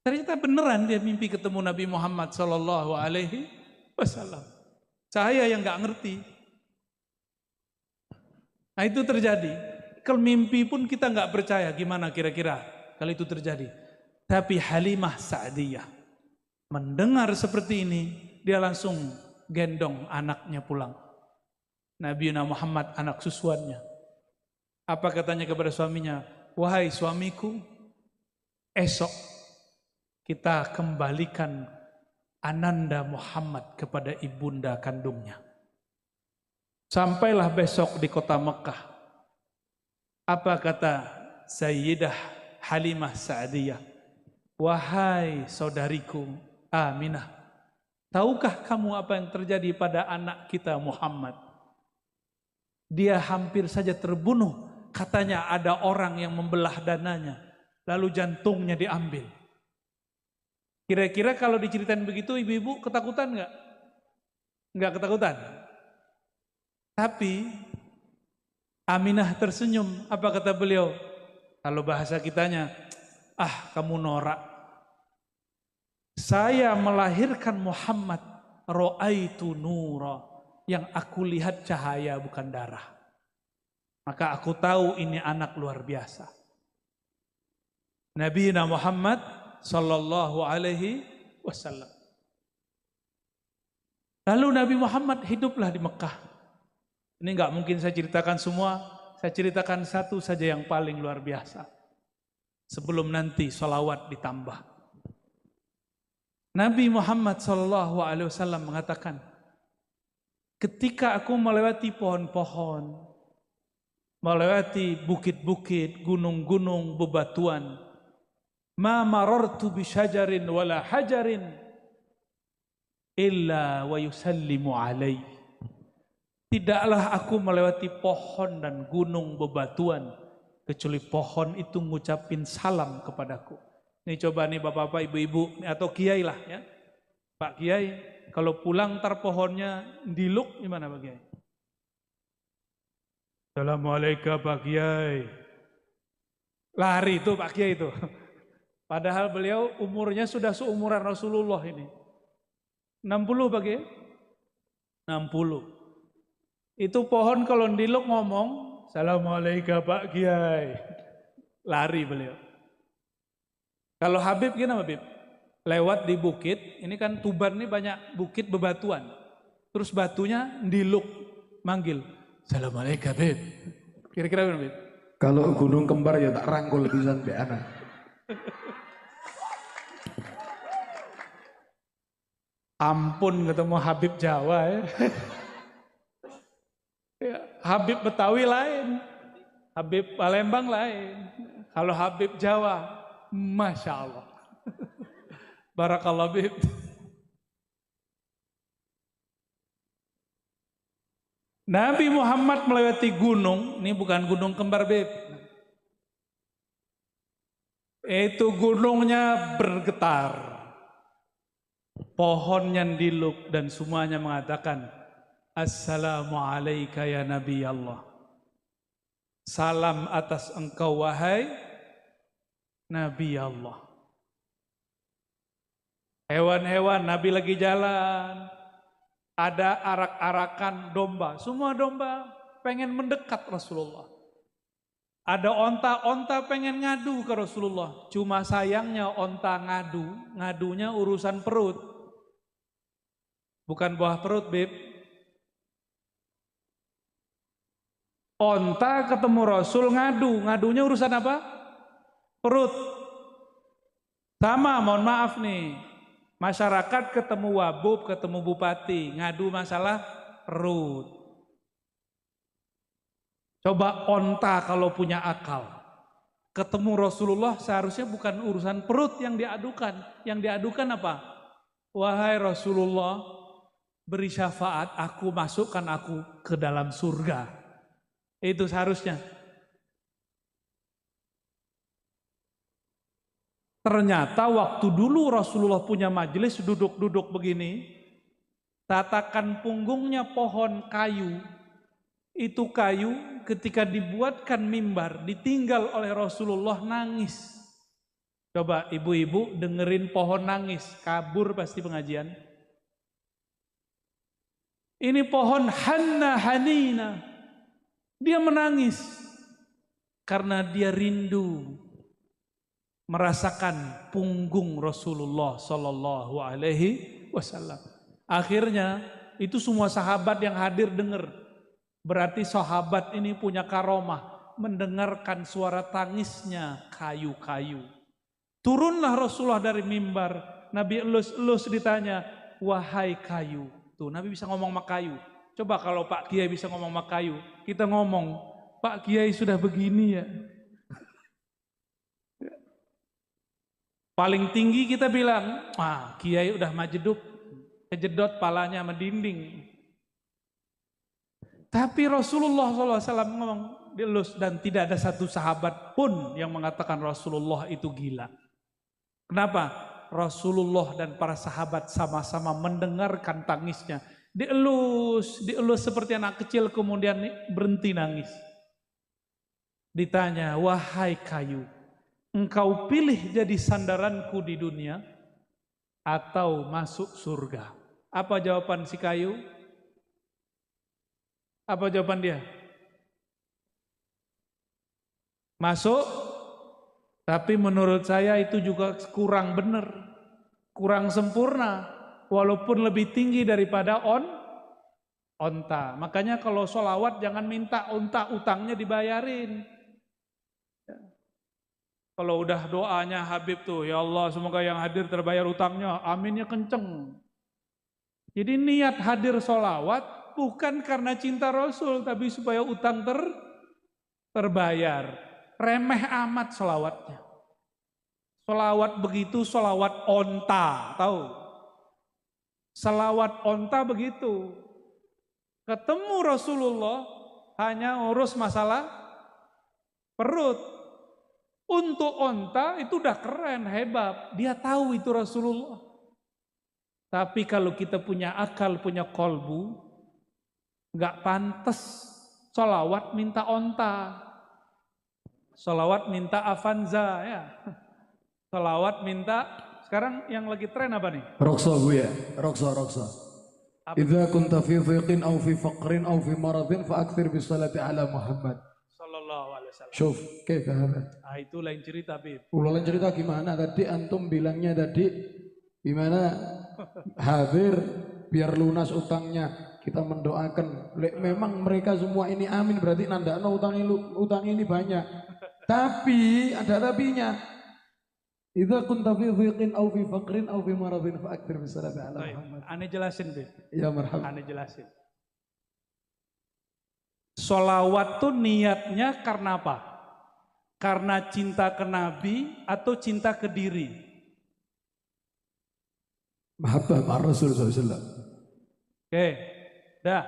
Ternyata beneran dia mimpi ketemu Nabi Muhammad Sallallahu Alaihi Wasallam. Saya yang nggak ngerti. Nah itu terjadi. Kalau mimpi pun kita nggak percaya, gimana kira-kira kalau itu terjadi. Tapi Halimah Sa'diyah mendengar seperti ini, dia langsung gendong anaknya pulang. Nabi Muhammad anak susuannya. Apa katanya kepada suaminya? Wahai suamiku, esok kita kembalikan Ananda Muhammad kepada ibunda kandungnya. Sampailah besok di kota Mekah. Apa kata Sayyidah Halimah Sa'diyah? Wahai saudariku Aminah, tahukah kamu apa yang terjadi pada anak kita Muhammad? Dia hampir saja terbunuh. Katanya ada orang yang membelah dananya, lalu jantungnya diambil. Kira-kira kalau diceritain begitu, ibu-ibu ketakutan nggak? Nggak ketakutan. Tapi Aminah tersenyum. Apa kata beliau? Kalau bahasa kitanya, kamu norak. Saya melahirkan Muhammad, ro'aitu nura, yang aku lihat cahaya bukan darah. Maka aku tahu ini anak luar biasa. Nabi Muhammad Sallallahu Alaihi Wasallam. Lalu Nabi Muhammad hiduplah di Mekah. Ini nggak mungkin saya ceritakan semua. Saya ceritakan satu saja yang paling luar biasa. Sebelum nanti sholawat ditambah. Nabi Muhammad SAW mengatakan, ketika aku melewati pohon-pohon, melewati bukit-bukit, gunung-gunung, bebatuan, ma marartu bi syajarin wala hajarin illa wa yusallimu alaihi. Tidaklah aku melewati pohon dan gunung bebatuan kecuali pohon itu ngucapin salam kepadaku. Ini coba nih bapak-bapak, ibu-ibu atau kiai lah ya. Pak Kiai, kalau pulang ntar pohonnya diluk gimana Pak Kiai? Assalamualaikum Pak Kiai. Lari itu Pak Kiai itu. Padahal beliau umurnya sudah seumuran Rasulullah ini. 60 Pak Kiai? 60. Itu pohon kalau diluk ngomong, Assalamualaikum Pak Kiai. Lari beliau. Kalau Habib gimana Habib? Lewat di bukit, ini kan Tuban ini banyak bukit bebatuan. Terus batunya diluk, manggil, Assalamualaikum Habib. Kira-kira gimana Habib? Kalau gunung kembar ya tak rangkul pisan mbek anak. Ampun ketemu Habib Jawa ya. Habib Betawi lain, Habib Palembang lain. Kalau Habib Jawa, Masya Allah. Barakallah Habib. Nabi Muhammad melewati gunung, ini bukan gunung kembar Habib. Itu gunungnya bergetar. Pohonnya diluk dan semuanya mengatakan, Assalamualaikum ya Nabi Allah. Salam atas engkau wahai Nabi Allah. Hewan-hewan Nabi lagi jalan. Ada arak-arakan domba. Semua domba pengen mendekat Rasulullah. Ada onta-onta pengen ngadu ke Rasulullah. Cuma sayangnya onta ngadunya urusan perut. Bukan buah perut, Beb. Onta ketemu Rasul ngadunya urusan apa? Perut. Sama, mohon maaf nih, masyarakat ketemu wabub, ketemu bupati, ngadu masalah perut. Coba onta kalau punya akal, ketemu Rasulullah seharusnya bukan urusan perut yang diadukan. Yang diadukan apa? Wahai Rasulullah, beri syafaat, aku masukkan aku ke dalam surga. Itu seharusnya. Ternyata waktu dulu Rasulullah punya majelis duduk-duduk begini, tatakan punggungnya pohon kayu. Itu kayu ketika dibuatkan mimbar, ditinggal oleh Rasulullah nangis. Coba ibu-ibu dengerin pohon nangis, kabur pasti pengajian. Ini pohon Hanna Hanina. Dia menangis karena dia rindu merasakan punggung Rasulullah Sallallahu Alaihi Wasallam. Akhirnya itu semua sahabat yang hadir dengar. Berarti sahabat ini punya karomah mendengarkan suara tangisnya kayu-kayu. Turunlah Rasulullah dari mimbar. Nabi elus ditanya, wahai kayu. Tuh Nabi bisa ngomong sama kayu. Coba kalau Pak Kiai bisa ngomong sama kayu, kita ngomong, Pak Kiai sudah begini ya. Paling tinggi kita bilang, Kiai udah majeduk, kejedot palanya sama dinding. Tapi Rasulullah SAW ngomong, dielus, dan tidak ada satu sahabat pun yang mengatakan Rasulullah itu gila. Kenapa? Rasulullah dan para sahabat sama-sama mendengarkan tangisnya. Dielus seperti anak kecil kemudian berhenti nangis. Ditanya, wahai kayu, engkau pilih jadi sandaranku di dunia atau masuk surga? Apa jawaban si kayu? Apa jawaban dia? Masuk, tapi menurut saya itu juga kurang benar, kurang sempurna. Walaupun lebih tinggi daripada onta. Makanya kalau sholawat jangan minta onta utangnya dibayarin. Kalau udah doanya Habib tuh, ya Allah semoga yang hadir terbayar utangnya, aminnya kenceng. Jadi niat hadir sholawat bukan karena cinta Rasul, tapi supaya utang terbayar. Remeh amat sholawatnya. Sholawat begitu, sholawat onta, tahu? Sholawat onta begitu. Ketemu Rasulullah hanya urus masalah perut. Untuk onta itu udah keren, hebat. Dia tahu itu Rasulullah. Tapi kalau kita punya akal, punya kolbu, nggak pantas sholawat minta onta. Sholawat minta Avanza ya. Sholawat minta, sekarang yang lagi tren apa nih? Roksa Bu ya, roksa. Idza kunta fi dhiqin aw fi faqrin aw fi maradin fa akthir bis salati ala Muhammad. Sallallahu alaihi wasallam. Syuf, kaifa hada? Ah itu lain cerita, Bib. Ulang cerita gimana tadi antum bilangnya tadi gimana hadir biar lunas utangnya, kita mendoakan. Memang mereka semua ini amin berarti nandakno utang ini banyak. Tapi ada tapinya. Idza kunta fi dhiqin aw fi faqrin aw fi maradin fa akthir bis salati ala Muhammad. Ane jelasin, Bib. Ya marhab. Ane jelasin. Sholawat tuh niatnya karena apa? Karena cinta ke Nabi atau cinta ke diri? Mahabbah ma Rasul SAW. Oke, dah.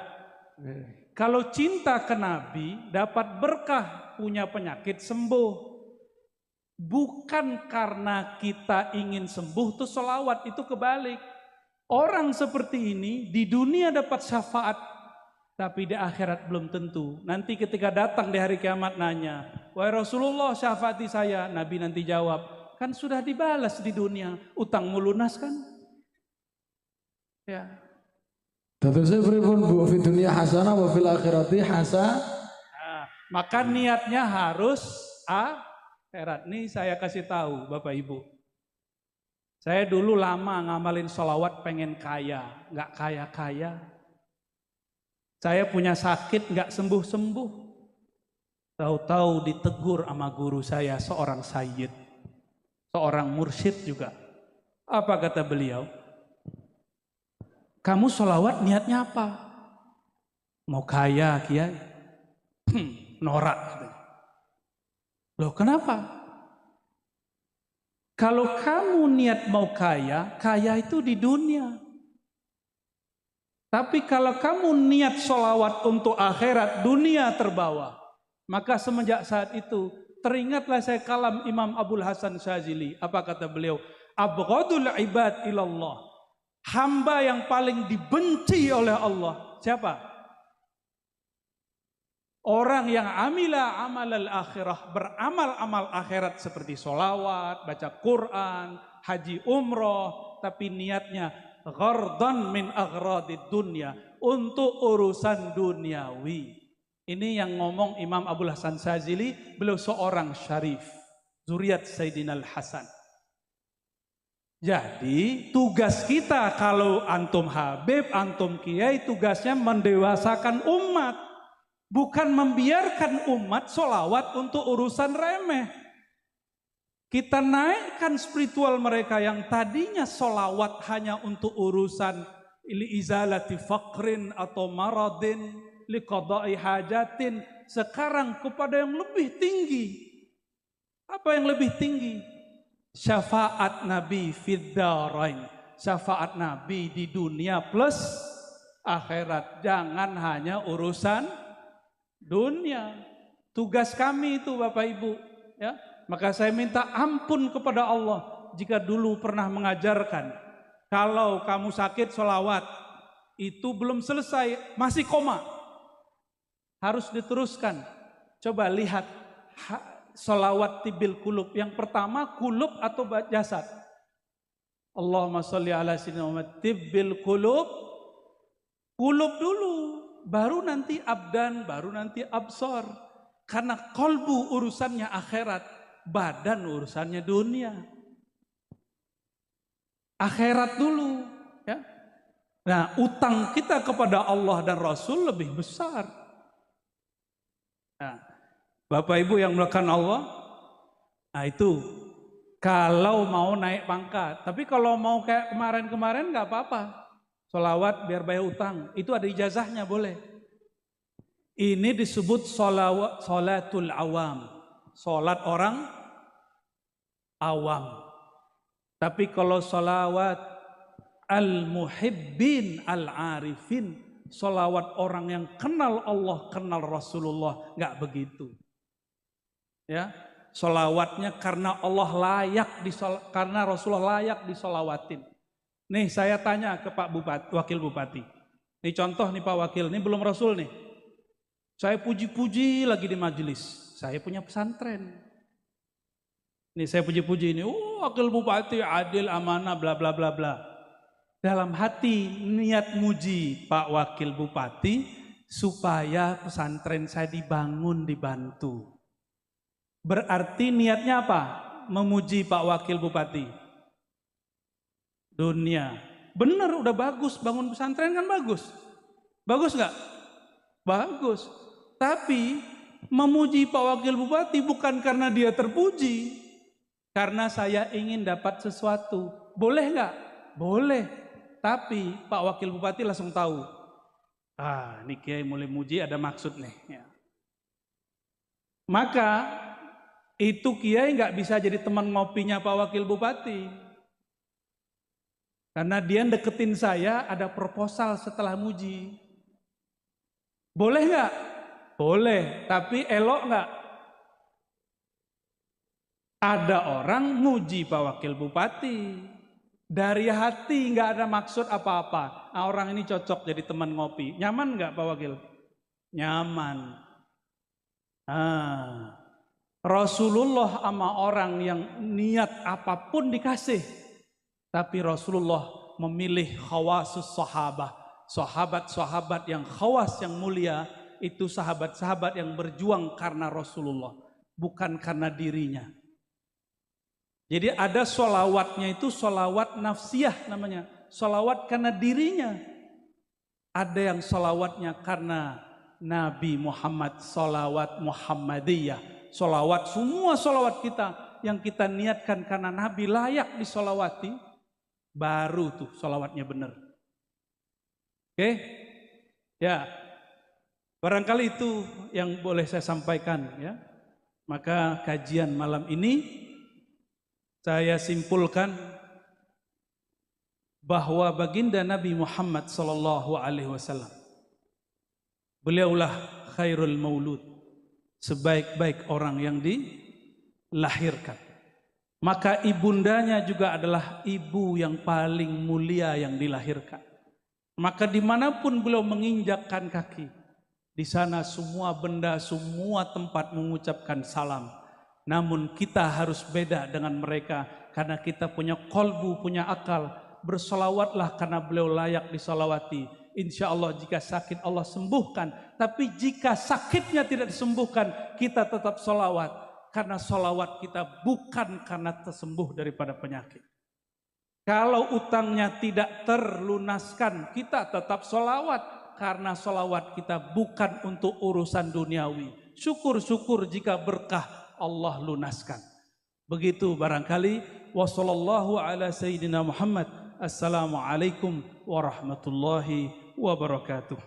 Kalau cinta ke Nabi dapat berkah, punya penyakit sembuh. Bukan karena kita ingin sembuh tuh sholawat, itu kebalik. Orang seperti ini di dunia dapat syafaat, tapi di akhirat belum tentu. Nanti ketika datang di hari kiamat nanya, wahai Rasulullah syafaati saya, Nabi nanti jawab, kan sudah dibalas di dunia, utangmu lunas kan? Ya. Dadosnya pripun Bu, fi dunia hasanah wa fil akhirati hasanah. Nah, maka niatnya harus akhirat. Nih saya kasih tahu Bapak Ibu. Saya dulu lama ngamalin sholawat pengen kaya, nggak kaya-kaya. Saya punya sakit nggak sembuh-sembuh. Tahu-tahu ditegur sama guru saya, seorang sayyid, seorang mursyid juga. Apa kata beliau? Kamu sholawat niatnya apa? Mau kaya, kiai? Norak. Loh kenapa? Kalau kamu niat mau kaya, kaya itu di dunia. Tapi kalau kamu niat sholawat untuk akhirat, dunia terbawa. Maka semenjak saat itu, teringatlah saya kalam Imam Abul Hasan Syazili. Apa kata beliau? Abghadul ibad ilallah. Hamba yang paling dibenci oleh Allah. Siapa? Orang yang amila amal al-akhirah, beramal amal akhirat seperti sholawat, baca Quran, haji umroh, tapi niatnya ghardan min aghradid dunya, untuk urusan duniawi. Ini yang ngomong Imam Abul Hasan Syazili, beliau seorang syarif, zuriat Sayyidina Al-Hasan. Jadi tugas kita kalau antum Habib, antum Kiai, tugasnya mendewasakan umat, bukan membiarkan umat sholawat untuk urusan remeh. Kita naikkan spiritual mereka yang tadinya sholawat hanya untuk urusan izalati faqrin atau maradin, liqada'i hajatin, sekarang kepada yang lebih tinggi. Apa yang lebih tinggi? Syafaat Nabi fid darain, syafaat Nabi di dunia plus akhirat. Jangan hanya urusan dunia. Tugas kami itu Bapak Ibu, ya. Maka saya minta ampun kepada Allah jika dulu pernah mengajarkan kalau kamu sakit sholawat itu belum selesai, masih koma, harus diteruskan. Coba lihat sholawat tibil kulub. Yang pertama kulub atau jasad. Allahumma sholli ala sayyidina Muhammad tibil kulub. Kulub dulu, baru nanti abdan, baru nanti absor. Karena kolbu urusannya akhirat, badan urusannya dunia. Akhirat dulu, ya. Nah, utang kita kepada Allah dan Rasul lebih besar. Nah, Bapak Ibu yang melakukan Allah, Nah itu kalau mau naik pangkat. Tapi kalau mau kayak kemarin-kemarin nggak apa-apa. Sholawat biar bayar utang. Itu ada ijazahnya boleh. Ini disebut sholatul awam. Sholat orang awam. Tapi kalau sholawat al-muhibbin al-arifin, sholawat orang yang kenal Allah, kenal Rasulullah, nggak begitu. Ya, sholawatnya karena Allah layak karena Rasulullah layak disolawatin. Nih saya tanya ke Pak Bupati, Wakil Bupati. Nih contoh nih Pak Wakil, ini belum Rasul nih. Saya puji-puji lagi di majelis. Saya punya pesantren. Nih saya puji-puji ini, Wakil Bupati adil, amanah, bla bla bla bla. Dalam hati niat muji Pak Wakil Bupati supaya pesantren saya dibangun, dibantu. Berarti niatnya apa? Memuji Pak Wakil Bupati. Dunia. Benar, udah bagus, bangun pesantren kan bagus. Bagus nggak? Bagus. Tapi memuji Pak Wakil Bupati bukan karena dia terpuji. Karena saya ingin dapat sesuatu. Boleh nggak? Boleh. Tapi Pak Wakil Bupati langsung tahu. Ini Kiai mulai muji ada maksud nih. Ya. Maka itu Kiai nggak bisa jadi teman ngopinya Pak Wakil Bupati. Karena dia deketin saya ada proposal setelah muji. Boleh nggak? Boleh, tapi elok nggak? Ada orang muji Pak Wakil Bupati. Dari hati nggak ada maksud apa-apa. Nah, orang ini cocok jadi teman ngopi. Nyaman nggak Pak Wakil? Nyaman. Rasulullah sama orang yang niat apapun dikasih. Tapi Rasulullah memilih khawasus sahabah. Sahabat-sahabat yang khawas yang mulia. Itu sahabat-sahabat yang berjuang karena Rasulullah. Bukan karena dirinya. Jadi ada sholawatnya itu sholawat nafsiyah namanya. Sholawat karena dirinya. Ada yang sholawatnya karena Nabi Muhammad, sholawat Muhammadiyah. Sholawat, semua sholawat kita yang kita niatkan karena Nabi layak disolawati. Baru tuh sholawatnya benar. Oke? Ya, barangkali itu yang boleh saya sampaikan ya. Maka kajian malam ini saya simpulkan bahwa baginda Nabi Muhammad sallallahu alaihi wasallam beliaulah khairul maulud, sebaik-baik orang yang dilahirkan. Maka ibundanya juga adalah ibu yang paling mulia yang dilahirkan. Maka dimanapun beliau menginjakkan kaki, di sana semua benda, semua tempat mengucapkan salam. Namun kita harus beda dengan mereka karena kita punya kolbu, punya akal. Bersolawatlah karena beliau layak disolawati. Insya Allah jika sakit Allah sembuhkan. Tapi jika sakitnya tidak disembuhkan, kita tetap solawat. Karena solawat kita bukan karena tersembuh daripada penyakit. Kalau utangnya tidak terlunaskan, kita tetap solawat. Karena solawat kita bukan untuk urusan duniawi. Syukur-syukur jika berkah Allah lunaskan. Begitu barangkali. Wassallallahu ala sayyidina Muhammad. Assalamualaikum warahmatullahi wabarakatuh.